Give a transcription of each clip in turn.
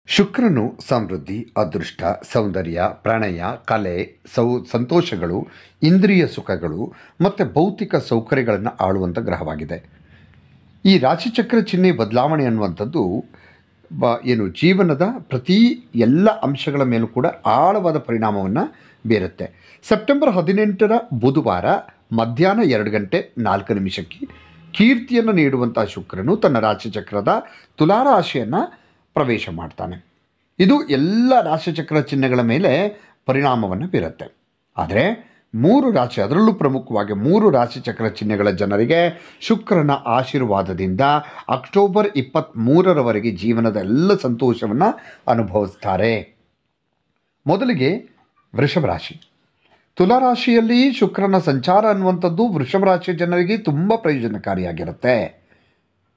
ಶುಕ್ರನು ಸಮೃದ್ಧಿ, ಅದೃಷ್ಟ, ಸೌಂದರ್ಯ, ಪ್ರಣಯ, ಕಲೆ, ಸಂತೋಷಗಳು, ಇಂದ್ರಿಯ ಸುಖಗಳು ಮತ್ತು ಭೌತಿಕ ಸೌಕರ್ಯಗಳನ್ನು ಆಳುವಂಥ ಗ್ರಹವಾಗಿದೆ. ಈ ರಾಶಿಚಕ್ರ ಚಿಹ್ನೆ ಬದಲಾವಣೆ ಅನ್ನುವಂಥದ್ದು ಜೀವನದ ಪ್ರತಿ ಎಲ್ಲ ಅಂಶಗಳ ಮೇಲೂ ಕೂಡ ಆಳವಾದ ಪರಿಣಾಮವನ್ನು ಬೀರುತ್ತೆ. ಸೆಪ್ಟೆಂಬರ್ 18 ಬುಧವಾರ ಮಧ್ಯಾಹ್ನ 2:04 ಕೀರ್ತಿಯನ್ನು ನೀಡುವಂಥ ಶುಕ್ರನು ತನ್ನ ರಾಶಿಚಕ್ರದ ತುಲಾರಾಶಿಯನ್ನು ಪ್ರವೇಶ ಮಾಡ್ತಾನೆ. ಇದು ಎಲ್ಲ ರಾಶಿಚಕ್ರ ಚಿಹ್ನೆಗಳ ಮೇಲೆ ಪರಿಣಾಮವನ್ನು ಬೀರುತ್ತೆ. ಆದರೆ 3 ರಾಶಿ, ಅದರಲ್ಲೂ ಪ್ರಮುಖವಾಗಿ 3 ರಾಶಿಚಕ್ರ ಚಿಹ್ನೆಗಳ ಜನರಿಗೆ ಶುಕ್ರನ ಆಶೀರ್ವಾದದಿಂದ ಅಕ್ಟೋಬರ್ 23ರವರೆಗೆ ಜೀವನದ ಎಲ್ಲ ಸಂತೋಷವನ್ನು ಅನುಭವಿಸ್ತಾರೆ. ಮೊದಲಿಗೆ ವೃಷಭ ರಾಶಿ. ತುಲಾರಾಶಿಯಲ್ಲಿ ಶುಕ್ರನ ಸಂಚಾರ ಅನ್ನುವಂಥದ್ದು ವೃಷಭ ರಾಶಿಯ ಜನರಿಗೆ ತುಂಬ ಪ್ರಯೋಜನಕಾರಿಯಾಗಿರುತ್ತೆ.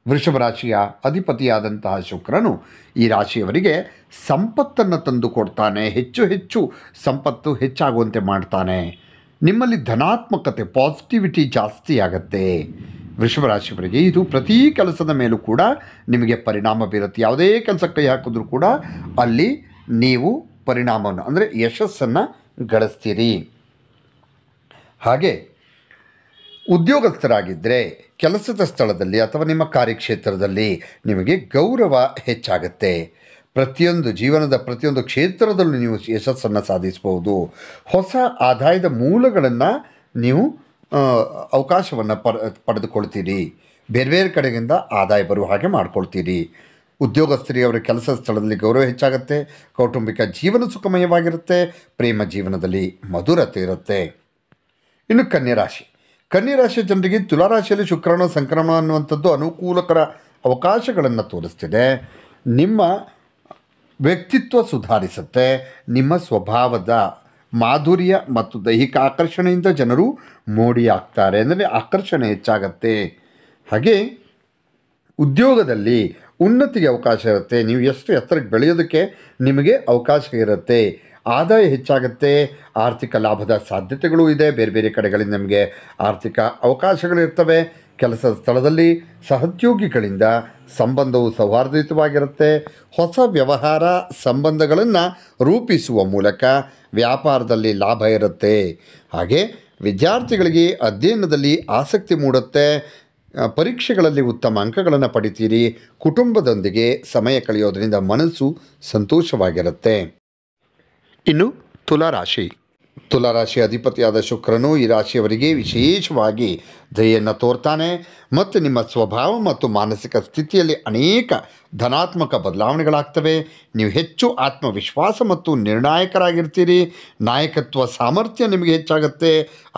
ವೃಷಭ ರಾಶಿಯ ಅಧಿಪತಿಯಾದಂತಹ ಶುಕ್ರನು ಈ ರಾಶಿಯವರಿಗೆ ಸಂಪತ್ತನ್ನು ತಂದು ಕೊಡ್ತಾನೆ. ಹೆಚ್ಚು ಸಂಪತ್ತು ಹೆಚ್ಚಾಗುವಂತೆ ಮಾಡ್ತಾನೆ. ನಿಮ್ಮಲ್ಲಿ ಧನಾತ್ಮಕತೆ, ಪಾಸಿಟಿವಿಟಿ ಜಾಸ್ತಿ ಆಗುತ್ತೆ. ವೃಷಭ ರಾಶಿಯವರಿಗೆ ಇದು ಪ್ರತಿ ಕೆಲಸದ ಮೇಲೂ ಕೂಡ ನಿಮಗೆ ಪರಿಣಾಮ ಬೀರುತ್ತೆ. ಯಾವುದೇ ಕೆಲಸ ಕೈ ಹಾಕಿದ್ರೂ ಕೂಡ ಅಲ್ಲಿ ನೀವು ಪರಿಣಾಮವನ್ನು ಅಂದರೆ ಯಶಸ್ಸನ್ನು ಗಳಿಸ್ತೀರಿ. ಹಾಗೆ ಉದ್ಯೋಗಸ್ಥರಾಗಿದ್ದರೆ ಕೆಲಸದ ಸ್ಥಳದಲ್ಲಿ ಅಥವಾ ನಿಮ್ಮ ಕಾರ್ಯಕ್ಷೇತ್ರದಲ್ಲಿ ನಿಮಗೆ ಗೌರವ ಹೆಚ್ಚಾಗುತ್ತೆ. ಜೀವನದ ಪ್ರತಿಯೊಂದು ಕ್ಷೇತ್ರದಲ್ಲೂ ನೀವು ಯಶಸ್ಸನ್ನು ಸಾಧಿಸಬಹುದು. ಹೊಸ ಆದಾಯದ ಮೂಲಗಳನ್ನು ನೀವು ಅವಕಾಶವನ್ನು ಪಡೆದುಕೊಳ್ತೀರಿ. ಬೇರೆ ಬೇರೆ ಕಡೆಯಿಂದ ಆದಾಯ ಬರುವ ಹಾಗೆ ಮಾಡ್ಕೊಳ್ತೀರಿ. ಉದ್ಯೋಗಸ್ಥರಿಗೆ ಅವರ ಕೆಲಸ ಸ್ಥಳದಲ್ಲಿ ಗೌರವ ಹೆಚ್ಚಾಗುತ್ತೆ. ಕೌಟುಂಬಿಕ ಜೀವನ ಸುಖಮಯವಾಗಿರುತ್ತೆ. ಪ್ರೇಮ ಜೀವನದಲ್ಲಿ ಮಧುರತೆ ಇರುತ್ತೆ. ಇನ್ನು ಕನ್ಯರಾಶಿಯ ಜನರಿಗೆ ತುಲಾರಾಶಿಯಲ್ಲಿ ಶುಕ್ರನ ಸಂಕ್ರಮಣ ಅನ್ನುವಂಥದ್ದು ಅನುಕೂಲಕರ ಅವಕಾಶಗಳನ್ನು ತೋರಿಸ್ತಿದೆ. ನಿಮ್ಮ ವ್ಯಕ್ತಿತ್ವ ಸುಧಾರಿಸುತ್ತೆ. ನಿಮ್ಮ ಸ್ವಭಾವದ ಮಾಧುರ್ಯ ಮತ್ತು ದೈಹಿಕ ಆಕರ್ಷಣೆಯಿಂದ ಜನರು ಮೋಡಿಯಾಗ್ತಾರೆ, ಅಂದರೆ ಆಕರ್ಷಣೆ ಹೆಚ್ಚಾಗತ್ತೆ. ಹಾಗೆ ಉದ್ಯೋಗದಲ್ಲಿ ಉನ್ನತಿಗೆ ಅವಕಾಶ ಇರುತ್ತೆ. ನೀವು ಎಷ್ಟು ಎತ್ತರಕ್ಕೆ ಬೆಳೆಯೋದಕ್ಕೆ ನಿಮಗೆ ಅವಕಾಶ ಇರುತ್ತೆ. ಆದಾಯ ಹೆಚ್ಚಾಗುತ್ತೆ. ಆರ್ಥಿಕ ಲಾಭದ ಸಾಧ್ಯತೆಗಳು ಇದೆ. ಬೇರೆ ಬೇರೆ ಕಡೆಗಳಿಂದ ನಿಮಗೆ ಆರ್ಥಿಕ ಅವಕಾಶಗಳಿರ್ತವೆ. ಕೆಲಸದ ಸ್ಥಳದಲ್ಲಿ ಸಹೋದ್ಯೋಗಿಗಳಿಂದ ಸಂಬಂಧವು ಸೌಹಾರ್ದಯುತವಾಗಿರುತ್ತೆ. ಹೊಸ ವ್ಯವಹಾರ ಸಂಬಂಧಗಳನ್ನು ರೂಪಿಸುವ ಮೂಲಕ ವ್ಯಾಪಾರದಲ್ಲಿ ಲಾಭ ಇರುತ್ತೆ. ಹಾಗೆ ವಿದ್ಯಾರ್ಥಿಗಳಿಗೆ ಅಧ್ಯಯನದಲ್ಲಿ ಆಸಕ್ತಿ ಮೂಡುತ್ತೆ. ಪರೀಕ್ಷೆಗಳಲ್ಲಿ ಉತ್ತಮ ಅಂಕಗಳನ್ನು ಪಡಿತೀರಿ. ಕುಟುಂಬದೊಂದಿಗೆ ಸಮಯ ಕಳೆಯೋದರಿಂದ ಮನಸ್ಸು ಸಂತೋಷವಾಗಿರುತ್ತೆ. ಇನ್ನು ತುಲಾರಾಶಿ ಅಧಿಪತಿಯಾದ ಶುಕ್ರನು ಈ ರಾಶಿಯವರಿಗೆ ವಿಶೇಷವಾಗಿ ದಯೆಯನ್ನು ತೋರ್ತಾನೆ ಮತ್ತು ನಿಮ್ಮ ಸ್ವಭಾವ ಮತ್ತು ಮಾನಸಿಕ ಸ್ಥಿತಿಯಲ್ಲಿ ಅನೇಕ ಧನಾತ್ಮಕ ಬದಲಾವಣೆಗಳಾಗ್ತವೆ. ನೀವು ಹೆಚ್ಚು ಆತ್ಮವಿಶ್ವಾಸ ಮತ್ತು ನಿರ್ಣಾಯಕರಾಗಿರ್ತೀರಿ. ನಾಯಕತ್ವ ಸಾಮರ್ಥ್ಯ ನಿಮಗೆ ಹೆಚ್ಚಾಗುತ್ತೆ.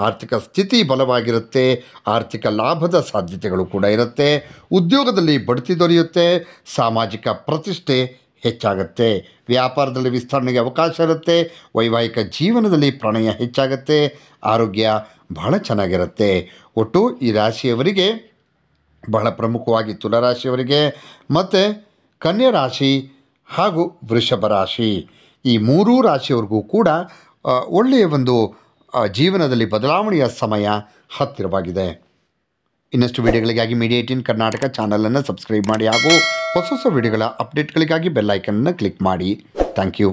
ಆರ್ಥಿಕ ಸ್ಥಿತಿ ಬಲವಾಗಿರುತ್ತೆ. ಆರ್ಥಿಕ ಲಾಭದ ಸಾಧ್ಯತೆಗಳು ಕೂಡ ಇರುತ್ತೆ. ಉದ್ಯೋಗದಲ್ಲಿ ಬಡ್ತಿ ದೊರೆಯುತ್ತೆ. ಸಾಮಾಜಿಕ ಪ್ರತಿಷ್ಠೆ ಹೆಚ್ಚಾಗುತ್ತೆ. ವ್ಯಾಪಾರದಲ್ಲಿ ವಿಸ್ತರಣೆಗೆ ಅವಕಾಶ ಇರುತ್ತೆ. ವೈವಾಹಿಕ ಜೀವನದಲ್ಲಿ ಪ್ರಣಯ ಹೆಚ್ಚಾಗುತ್ತೆ. ಆರೋಗ್ಯ ಬಹಳ ಚೆನ್ನಾಗಿರುತ್ತೆ. ಒಟ್ಟು ಈ ರಾಶಿಯವರಿಗೆ, ಬಹಳ ಪ್ರಮುಖವಾಗಿ ತುಲಾರಾಶಿಯವರಿಗೆ ಮತ್ತು ಕನ್ಯಾ ರಾಶಿ ಹಾಗೂ ವೃಷಭ ರಾಶಿ, ಈ 3 ರಾಶಿಯವರಿಗೂ ಕೂಡ ಒಳ್ಳೆಯ ಒಂದು ಜೀವನದಲ್ಲಿ ಬದಲಾವಣೆಯ ಸಮಯ ಹತ್ತಿರವಾಗಿದೆ. ಇನ್ನಷ್ಟು ವಿಡಿಯೋಗಳಿಗಾಗಿ ಮೀಡಿಯಾ 18 ಕರ್ನಾಟಕ ಚಾನಲನ್ನು ಸಬ್ಸ್ಕ್ರೈಬ್ ಮಾಡಿ ಹಾಗೂ ಹೊಸ ವಿಡಿಯೋಗಳ ಅಪ್ಡೇಟ್ಗಳಿಗಾಗಿ ಬೆಲ್ ಐಕನನ್ನು ಕ್ಲಿಕ್ ಮಾಡಿ. Thank you.